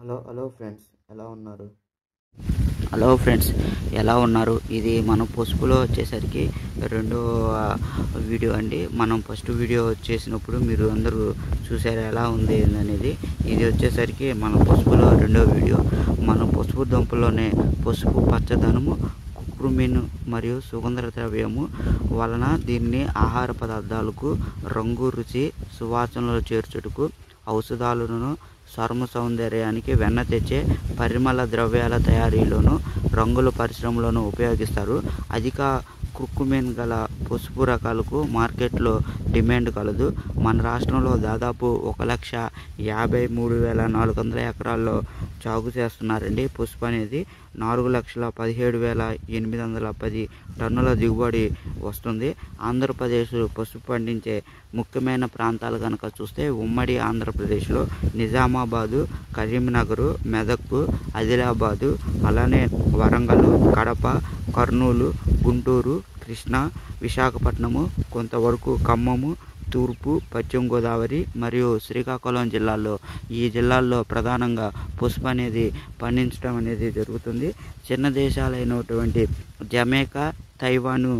Hello friends, ఎలా ఉన్నారు? Hello friends, ఎలా ఉన్నారు? ఇది మనం పసుపులో వచ్చేసరికి రెండో వీడియో అండి. మనం ఫస్ట్ వీడియో చేసినప్పుడు మీరు అందరూ చూసారు ఎలా ఉంది అనేది. ఇది వచ్చేసరికి మన పసుపులో రెండో వీడియో. మనం పసుపు దుంపలోనే పసుపు పచ్చదనము, కుక్రుమిన్ మరియు సుగంధ ద్రవ్యము వలన దీన్ని ఆహార పదార్థాలకు రంగు, రుచి, సువాసనలు చేర్చుటకు, ఔషధాలను, చర్మ సౌందర్యానికి, వెన్న తెచ్చే పరిమళ ద్రవ్యాల తయారీలోను, రంగుల పరిశ్రమలోను ఉపయోగిస్తారు. అధిక కుర్కుమిన్ గల పసుపు రకాలకు మార్కెట్లో డిమాండ్ కలదు. మన రాష్ట్రంలో దాదాపు 1,53,400 ఎకరాల్లో సాగు చేస్తున్నారండి. పసుపు అనేది 4,17,810 టన్నుల దిగుబడి వస్తుంది. ఆంధ్రప్రదేశ్ పసుపు పండించే ముఖ్యమైన ప్రాంతాలు కనుక చూస్తే ఉమ్మడి ఆంధ్రప్రదేశ్లో నిజామాబాదు, కరీంనగర్, మెదక్, ఆదిలాబాదు, అలానే వరంగల్, కడప, కర్నూలు, గుంటూరు, కృష్ణా, విశాఖపట్నము, కొంతవరకు ఖమ్మము, తూర్పు, పశ్చిమ గోదావరి మరియు శ్రీకాకుళం జిల్లాల్లో ఈ జిల్లాల్లో ప్రధానంగా పసుపు అనేది పండించడం అనేది జరుగుతుంది. చిన్న దేశాలైనటువంటి జమైకా, తైవాను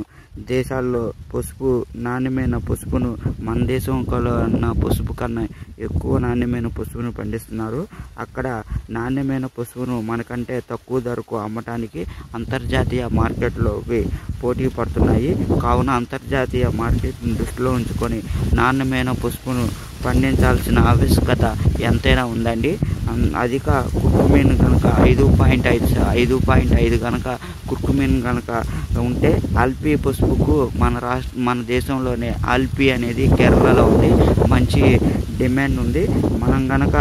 దేశాల్లో పసుపు నాణ్యమైన పసుపును మన దేశం కన్నా పసుపు కన్నా ఎక్కువ నాణ్యమైన పసుపును పండిస్తున్నారు. అక్కడ నాణ్యమైన పసుపును మనకంటే తక్కువ ధరకు అమ్మటానికి అంతర్జాతీయ మార్కెట్లోకి పోటీ పడుతున్నాయి. కావున అంతర్జాతీయ మార్కెట్ను దృష్టిలో ఉంచుకొని నాణ్యమైన పసుపును పండించాల్సిన ఆవశ్యకత ఎంతైనా ఉందండి. అధిక కుర్కుమిన్ కనుక 5.5 కనుక కుర్కుమిన్ కనుక ఉంటే ఆల్పీ పసుపుకు మన దేశంలోనే ఆల్పీ అనేది కేరళలో ఉంది. మంచి డిమాండ్ ఉంది. మనం కనుక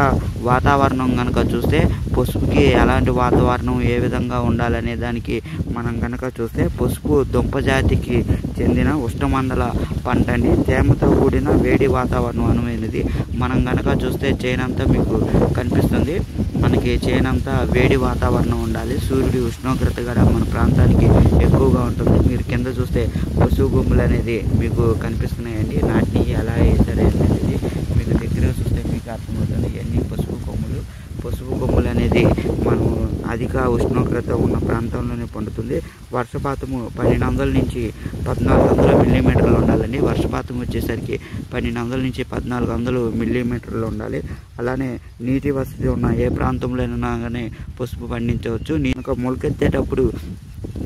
వాతావరణం కనుక చూస్తే పసుపుకి ఎలాంటి వాతావరణం ఏ విధంగా ఉండాలనే దానికి మనం కనుక చూస్తే పసుపు దుంపజాతికి చెందిన ఉష్ణమండల పంట అండి. తేమతో కూడిన వేడి వాతావరణం అనువైనది. మనం కనుక చూస్తే చేనంతా మీకు కనిపిస్తుంది. మనకి చేనంతా వేడి వాతావరణం ఉండాలి. సూర్యుడి ఉష్ణోగ్రత కూడా మన ప్రాంతానికి ఎక్కువగా ఉంటుంది. మీరు కింద చూస్తే పసుపు కొమ్ములు అనేది మీకు కనిపిస్తున్నాయండి. నాటిని ఎలా వేసారు అనేది మీకు దగ్గర చూస్తే మీకు అర్థమవుతుంది. ఇవన్నీ పసుపు కొమ్ములు. పసుపు కొమ్ములు అనేది మనం అధిక ఉష్ణోగ్రత ఉన్న ప్రాంతంలోనే పండుతుంది. వర్షపాతము 1200 నుంచి 1400 మిల్లీమీటర్లు ఉండాలండి. వర్షపాతం వచ్చేసరికి 1200 నుంచి 1400 మిల్లీమీటర్లు ఉండాలి. అలానే నీటి వసతి ఉన్న ఏ ప్రాంతంలోనైనా కానీ పసుపు పండించవచ్చు. నేను మొలకెత్తేటప్పుడు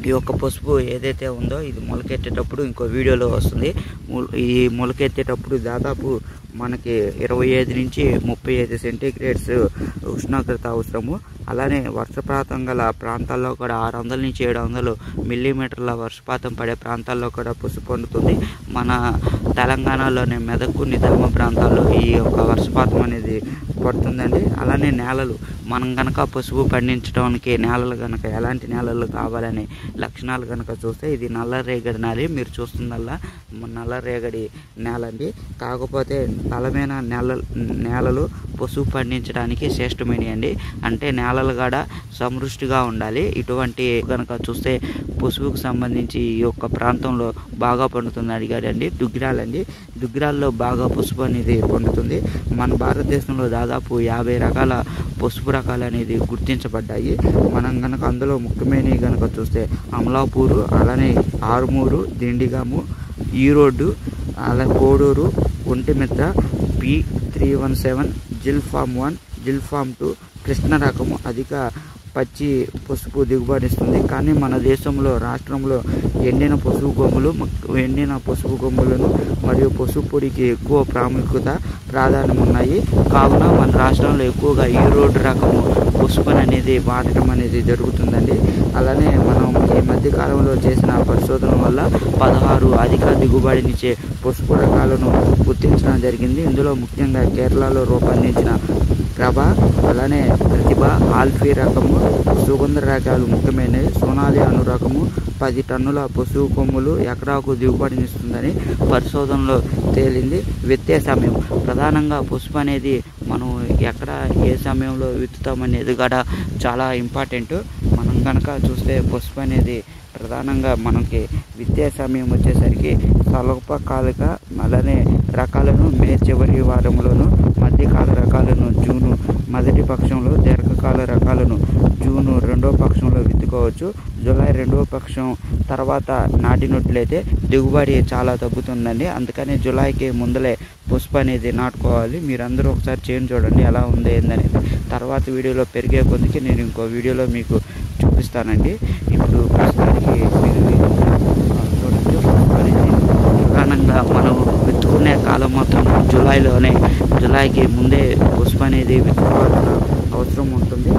ఈ యొక్క పసుపు ఏదైతే ఉందో ఇది మొలకెత్తేటప్పుడు ఇంకో వీడియోలో వస్తుంది. ఈ మొలకెత్తేటప్పుడు దాదాపు మనకి 25 నుంచి 35 సెంటీగ్రేడ్స్ ఉష్ణోగ్రత అవసరము. అలానే వర్షపాతం గల ప్రాంతాల్లో కూడా 600 నుంచి 700 మిల్లీమీటర్ల వర్షపాతం పడే ప్రాంతాల్లో కూడా పసుపు పండుతుంది. మన తెలంగాణలోనే మెదక్, నిజామా ప్రాంతాల్లో ఈ యొక్క వర్షపాతం అనేది పడుతుందండి. అలానే నేలలు మనం కనుక పసుపు పండించడానికి నేలలు కనుక ఎలాంటి నేలలు కావాలనే లక్షణాలు కనుక చూస్తే ఇది నల్లరేగడి నేల. మీరు చూస్తుందల్లా నల్లరేగడి నేల అండి. కాకపోతే బలమైన నేలలు పసుపు పండించడానికి శ్రేష్టమైనవి అండి. అంటే నేలలు కూడా సమృష్టిగా ఉండాలి. ఇటువంటి కనుక చూస్తే పసుపుకు సంబంధించి ఈ యొక్క ప్రాంతంలో బాగా పండుతుంది అడిగారండి దుగ్గిరాలండి. దుగ్గిరాల్లో బాగా పసుపు అనేది పండుతుంది. మన భారతదేశంలో దాదాపు 50 రకాల పసుపు రకాలు అనేది గుర్తించబడ్డాయి. మనం కనుక అందులో ముఖ్యమైనవి కనుక చూస్తే అమలాపూరు, అలానే ఆరుమూరు, దిండిగాము, ఈరోడ్డు, అలా కోడూరు, ఒంటిమిత్ర, P317, జిల్ఫామ్ 1, జిల్ఫామ్ 2 కృష్ణ రకము అధిక పచ్చి పసుపు దిగుబడిస్తుంది. కానీ మన దేశంలో రాష్ట్రంలో ఎండిన పసుపు కొమ్ములను మరియు పసుపు పొడికి ఎక్కువ ప్రాధాన్యం ఉన్నాయి. కావున మన రాష్ట్రంలో ఎక్కువగా ఈరోడ్ రకము పసుపు అనేది వాడటం అనేది జరుగుతుందండి. అలానే మనం ఈ మధ్య కాలంలో చేసిన పరిశోధన వల్ల 16 అధిక దిగుబడినిచ్చే పసుపు రకాలను గుర్తించడం జరిగింది. ఇందులో ముఖ్యంగా కేరళలో రూపొందించిన ప్రభ, అలానే ప్రతిభ, ఆల్ఫీ రకము, సుగంధ రకాలు ముఖ్యమైనవి. సోనాలి అను రకము 10 టన్నుల పసుపు కొమ్ములు ఎకరాకు దిగుబడినిస్తుందని పరిశోధనలో తేలింది. విత్తే సమయం ప్రధానంగా పసుపు అనేది మనం ఎక్కడ ఏ సమయంలో విత్తుతామనేది కూడా చాలా ఇంపార్టెంట్. మనం కనుక చూస్తే పసుపు అనేది ప్రధానంగా మనకి విత్తే సమయం వచ్చేసరికి స్వల్పకాలిక అలానే రకాలను మే చివరి వారంలోను, మధ్య మధ్యకాల రకాలను జూను మొదటి పక్షంలో, దీర్ఘకాల రకాలను జూను రెండవ పక్షంలో విత్తుకోవచ్చు. జూలై రెండవ పక్షం తర్వాత నాటినట్లయితే దిగుబడి చాలా తగ్గుతుందండి. అందుకని జూలైకి ముందలే పసుపు అనేది నాటుకోవాలి. మీరందరూ ఒకసారి చేను చూడండి ఎలా ఉంది ఏందనేది. తర్వాత వీడియోలో పెరిగే కొద్దికి నేను ఇంకో వీడియోలో మీకు చూపిస్తానండి. ఇప్పుడు ప్రస్తుతానికి మీరు చూడండి పసుపు అనేది ప్రధానంగా మనం విత్తుకునే కాలం మాత్రం జూలైకి ముందే పసుపు అనేది విత్తుకోవాల్సిన అవసరం ఉంటుంది.